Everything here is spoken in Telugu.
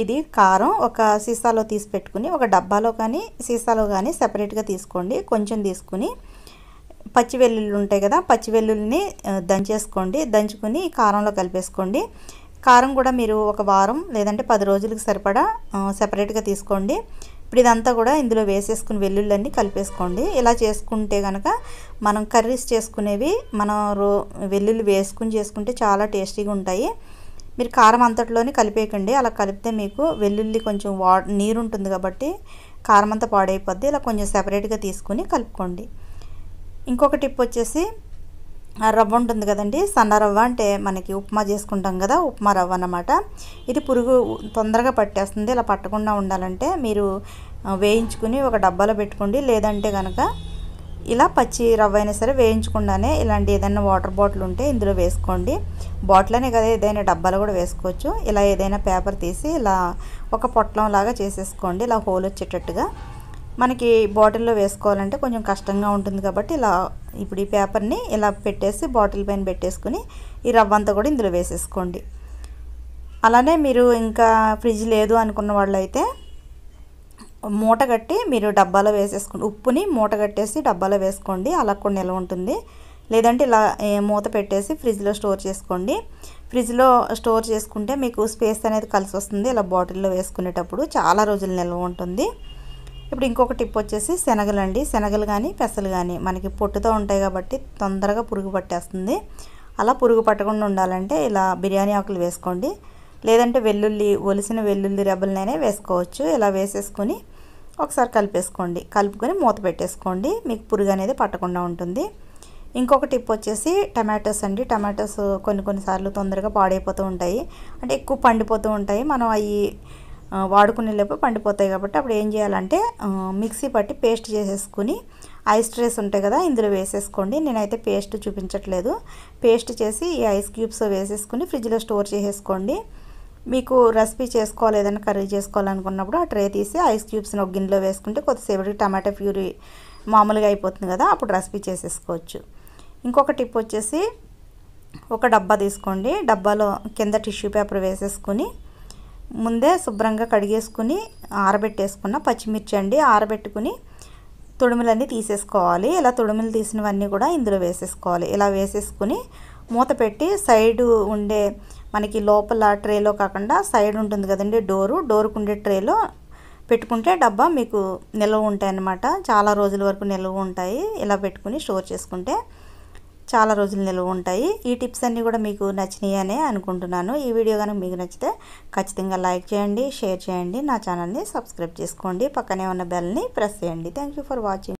ఇది కారం ఒక సీసాలో తీసి పెట్టుకుని ఒక డబ్బాలో కానీ సీసాలో కానీ సెపరేట్గా తీసుకోండి. కొంచెం తీసుకుని పచ్చి వెల్లుల్లి ఉంటాయి కదా, పచ్చి వెల్లుల్లిని దంచేసుకోండి. దంచుకుని కారంలో కలిపేసుకోండి. కారం కూడా మీరు ఒక వారం లేదంటే 10 రోజులకు సరిపడా సెపరేట్గా తీసుకోండి. ఇప్పుడు ఇదంతా కూడా ఇందులో వేసేసుకుని వెల్లుల్లి కలిపేసుకోండి. ఇలా చేసుకుంటే కనుక మనం కర్రీస్ చేసుకునేవి మనం వెల్లుల్లి వేసుకుని చేసుకుంటే చాలా టేస్టీగా ఉంటాయి. మీరు కారం అంతట్లోనే కలిపేయకండి. అలా కలిపితే మీకు వెల్లుల్లి కొంచెం నీరు ఉంటుంది కాబట్టి కారం అంతా పాడైపోద్ది. ఇలా కొంచెం సెపరేట్గా తీసుకుని కలుపుకోండి. ఇంకొక టిప్ వచ్చేసి రవ్వ ఉంటుంది కదండి, సన్న రవ్వ అంటే మనకి ఉప్మా చేసుకుంటాం కదా, ఉప్మా రవ్వ అన్నమాట. ఇది పురుగు తొందరగా పట్టేస్తుంది. ఇలా పట్టకుండా ఉండాలంటే మీరు వేయించుకుని ఒక డబ్బాలో పెట్టుకోండి. లేదంటే కనుక ఇలా పచ్చి రవ్వ అయినా సరే వేయించకుండానే ఇలాంటి ఏదైనా వాటర్ బాటిల్ ఉంటే ఇందులో వేసుకోండి. బాటిల్ అనే కదా, ఏదైనా డబ్బాలో కూడా వేసుకోవచ్చు. ఇలా ఏదైనా పేపర్ తీసి ఇలా ఒక పొట్లం లాగా చేసేసుకోండి. ఇలా హోల్ వచ్చేటట్టుగా. మనకి బాటిల్లో వేసుకోవాలంటే కొంచెం కష్టంగా ఉంటుంది కాబట్టి ఇలా ఇప్పుడు ఈ పేపర్ని ఇలా పెట్టేసి బాటిల్ పైన పెట్టేసుకుని ఈ రవ్వ అంతా కూడా ఇందులో వేసేసుకోండి. అలానే మీరు ఇంకా ఫ్రిడ్జ్ లేదు అనుకున్న వాళ్ళైతే మూట కట్టి మీరు డబ్బాలో వేసేసుకోండి. ఉప్పుని మూట కట్టేసి డబ్బాలో వేసుకోండి. అలా కూడా నిల్వ ఉంటుంది. లేదంటే ఇలా మూత పెట్టేసి ఫ్రిడ్జ్లో స్టోర్ చేసుకోండి. ఫ్రిడ్జ్లో స్టోర్ చేసుకుంటే మీకు స్పేస్ అనేది కలిసి వస్తుంది. ఇలా బాటిల్లో వేసుకునేటప్పుడు చాలా రోజులు నిల్వ ఉంటుంది. ఇప్పుడు ఇంకొక టిప్ వచ్చేసి శనగలు అండి. శనగలు కానీ పెసలు కానీ మనకి పొట్టుతో ఉంటాయి కాబట్టి తొందరగా పురుగు పట్టేస్తుంది. అలా పురుగు పట్టకుండా ఉండాలంటే ఇలా బిర్యానీ ఆకులు వేసుకోండి. లేదంటే ఒలిసిన వెల్లుల్లి రెబ్బలనైనా వేసుకోవచ్చు. ఇలా వేసేసుకొని ఒకసారి కలిపేసుకోండి. కలుపుకొని మూత పెట్టేసుకోండి. మీకు పురుగు అనేది పట్టకుండా ఉంటుంది. ఇంకొక టిప్ వచ్చేసి టమాటోస్ అండి. టమాటోస్ కొన్నిసార్లు తొందరగా పాడైపోతూ ఉంటాయి, అంటే ఎక్కువ పండిపోతూ ఉంటాయి. మనం అవి వాడుకునే లేపు పండిపోతాయి కాబట్టి అప్పుడు ఏం చేయాలంటే మిక్సీ పట్టి పేస్ట్ చేసేసుకుని ఐస్ ట్రేస్ ఉంటాయి కదా, ఇందులో వేసేసుకోండి. నేనైతే పేస్ట్ చూపించట్లేదు. పేస్ట్ చేసి ఈ ఐస్ క్యూబ్స్ వేసేసుకుని ఫ్రిడ్జ్లో స్టోర్ చేసేసుకోండి. మీకు రెసిపీ చేసుకోవాలి, ఏదైనా కర్రీ చేసుకోవాలనుకున్నప్పుడు ఆ ట్రే తీసి ఐస్ క్యూబ్స్ని ఒక గిన్నెలో వేసుకుంటే కొద్దిసేపటికి టమాటా ప్యూరీ మామూలుగా అయిపోతుంది కదా, అప్పుడు రెసిపీ చేసేసుకోవచ్చు. ఇంకొక టిప్ వచ్చేసి ఒక డబ్బా తీసుకోండి. డబ్బాలో కింద టిష్యూ పేపర్ వేసేసుకుని ముందే శుభ్రంగా కడిగేసుకుని ఆరబెట్టేసుకున్న పచ్చిమిర్చి అండి, ఆరబెట్టుకుని తొడుములన్నీ తీసేసుకోవాలి. ఇలా తొడుములు తీసినవన్నీ కూడా ఇందులో వేసేసుకోవాలి. ఇలా వేసేసుకుని మూత పెట్టి సైడ్ ఉండే మనకి లోపల ట్రేలో కాకుండా సైడ్ ఉంటుంది కదండి డోరుకు ఉండే ట్రేలో పెట్టుకుంటే డబ్బా మీకు నిల్వ ఉంటాయి అన్నమాట. చాలా రోజుల వరకు నిల్వ ఉంటాయి. ఇలా పెట్టుకుని స్టోర్ చేసుకుంటే చాలా రోజులు నిల్వ ఉంటాయి. ఈ టిప్స్ అన్నీ కూడా మీకు నచ్చినాయి అనే అనుకుంటున్నాను. ఈ వీడియో కనుక మీకు నచ్చితే ఖచ్చితంగా లైక్ చేయండి, షేర్ చేయండి, నా ఛానల్ని సబ్స్క్రైబ్ చేసుకోండి, పక్కనే ఉన్న బెల్ని ప్రెస్ చేయండి. Thank you for watching.